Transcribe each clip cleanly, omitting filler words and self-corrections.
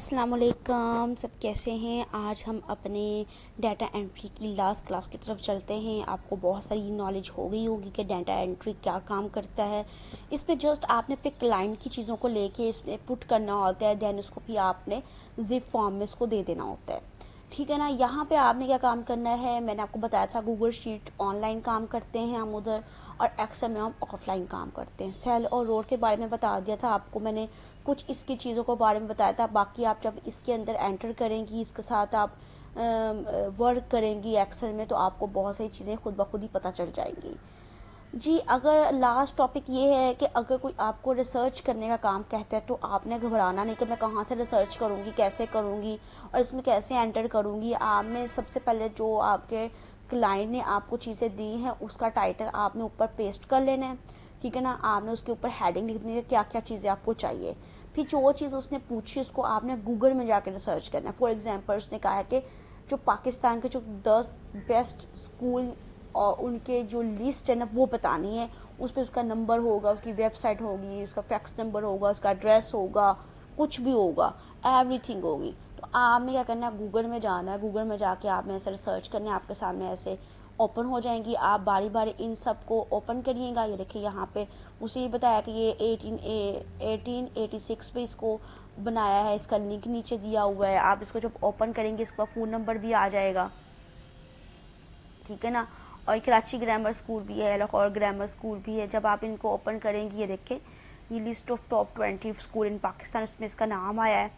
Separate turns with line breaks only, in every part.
अस्सलाम वालेकुम, सब कैसे हैं। आज हम अपने डाटा एंट्री की लास्ट क्लास की तरफ चलते हैं। आपको बहुत सारी नॉलेज हो गई होगी कि डाटा एंट्री क्या काम करता है। इस पे जस्ट आपने पे क्लाइंट की चीज़ों को लेके इसमें पुट करना होता है, देन उसको भी आपने जिप फॉर्म में इसको दे देना होता है, ठीक है ना। यहाँ पे आपने क्या काम करना है, मैंने आपको बताया था गूगल शीट ऑनलाइन काम करते हैं हम उधर, और एक्सेल में हम ऑफलाइन काम करते हैं। सेल और रोड के बारे में बता दिया था आपको मैंने, कुछ इसकी चीज़ों के बारे में बताया था। बाकी आप जब इसके अंदर एंटर करेंगी, इसके साथ आप वर्क करेंगी एक्सेल में, तो आपको बहुत सारी चीज़ें खुद ब खुद ही पता चल जाएंगी जी। अगर लास्ट टॉपिक ये है कि अगर कोई आपको रिसर्च करने का काम कहता है तो आपने घबराना नहीं कि मैं कहाँ से रिसर्च करूँगी, कैसे करूँगी और इसमें कैसे एंटर करूँगी। आपने सबसे पहले जो आपके क्लाइंट ने आपको चीज़ें दी हैं उसका टाइटल आपने ऊपर पेस्ट कर लेना है, ठीक है ना। आपने उसके ऊपर हेडिंग लिखनी है क्या क्या चीज़ें आपको चाहिए। फिर जो चीज़ उसने पूछी उसको आपने गूगल में जाकर रिसर्च करना है। फॉर एग्जाम्पल उसने कहा है कि जो पाकिस्तान के जो 10 बेस्ट स्कूल और उनके जो लिस्ट है ना वो बतानी है। उस पर उसका नंबर होगा, उसकी वेबसाइट होगी, उसका फैक्स नंबर होगा, उसका एड्रेस होगा, कुछ भी होगा, एवरीथिंग होगी। तो आपने क्या करना है, गूगल में जाना है। गूगल में जाके आपने ऐसे रिसर्च करना है, आपके सामने ऐसे ओपन हो जाएंगी। आप बारी बारी इन सब को ओपन करिएगा। ये देखिए यहाँ पे उसे ये बताया कि ये 1886 पे इसको बनाया है, इसका लिंक नीचे दिया हुआ है। आप इसको जब ओपन करेंगे इसका फ़ोन नंबर भी आ जाएगा, ठीक है ना। और कराची ग्रामर स्कूल भी है, लाहौर ग्रामर स्कूल भी है। जब आप इनको ओपन करेंगी ये देखें, ये लिस्ट ऑफ टॉप 20 स्कूल इन पाकिस्तान, उसमें इसका नाम आया है।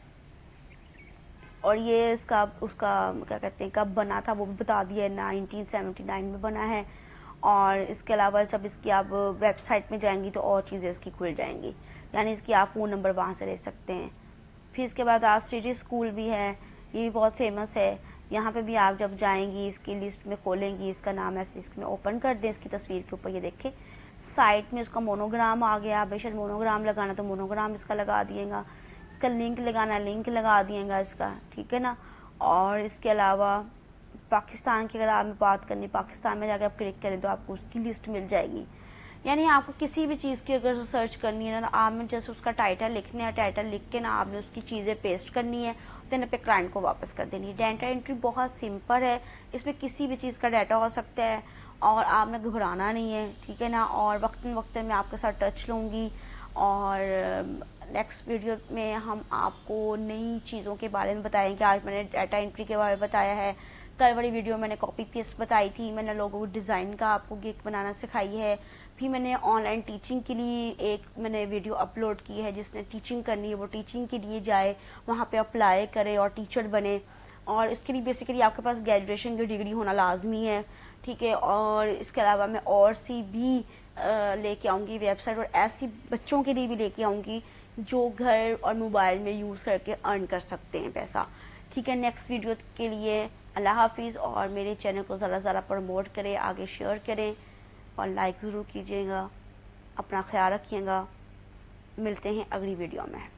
और ये इसका उसका क्या कहते हैं कब बना था वो भी बता दिया है, 1979 में बना है। और इसके अलावा जब इसकी आप वेबसाइट में जाएंगी तो और चीज़ें इसकी खुल जाएंगी, यानी इसकी आप फ़ोन नंबर वहाँ से ले सकते हैं। फिर इसके बाद आस्ट्रेजी स्कूल भी है, ये भी बहुत फेमस है। यहाँ पे भी आप जब जाएंगी इसकी लिस्ट में खोलेंगी, इसका नाम ऐसे इसमें ओपन कर दें, इसकी तस्वीर के ऊपर ये देखें साइट में उसका मोनोग्राम आ गया। बेशक मोनोग्राम लगाना तो मोनोग्राम इसका लगा दिएगा, इसका लिंक लगाना लिंक लगा दिएगा इसका, ठीक है ना। और इसके अलावा पाकिस्तान की अगर आप बात करनी, पाकिस्तान में जाकर आप क्लिक करें तो आपको उसकी लिस्ट मिल जाएगी। यानी आपको किसी भी चीज़ की अगर रिसर्च करनी है ना, आपने जैसे उसका टाइटल लिखना है, टाइटल लिख के ना आपने उसकी चीज़ें पेस्ट करनी है, देन अपने क्लाइंट को वापस कर देनी है। डाटा एंट्री बहुत सिंपल है, इसमें किसी भी चीज़ का डाटा हो सकता है और आपने घबराना नहीं है, ठीक है ना। और वक्तन वक्तन मैं आपके साथ टच लूँगी और नेक्स्ट वीडियो में हम आपको नई चीज़ों के बारे में बताएंगे। आज मैंने डाटा एंट्री के बारे में बताया है, कल वाली वीडियो मैंने कॉपी पेस्ट बताई थी, मैंने लोगों को डिज़ाइन का आपको गिग बनाना सिखाई है। फिर मैंने ऑनलाइन टीचिंग के लिए एक मैंने वीडियो अपलोड की है, जिसने टीचिंग करनी है वो टीचिंग के लिए जाए, वहाँ पे अप्लाई करे और टीचर बने। और इसके लिए बेसिकली आपके पास ग्रेजुएशन की डिग्री होना लाजमी है, ठीक है। और इसके अलावा मैं और सी भी लेके आऊँगी वेबसाइट, और ऐसी बच्चों के लिए भी लेके आऊँगी जो घर और मोबाइल में यूज़ करके अर्न कर सकते हैं पैसा, ठीक है। नेक्स्ट वीडियो के लिए अल्लाह हाफिज़। और मेरे चैनल को ज़्यादा से ज़्यादा प्रमोट करें, आगे शेयर करें और लाइक ज़रूर कीजिएगा। अपना ख्याल रखिएगा, मिलते हैं अगली वीडियो में।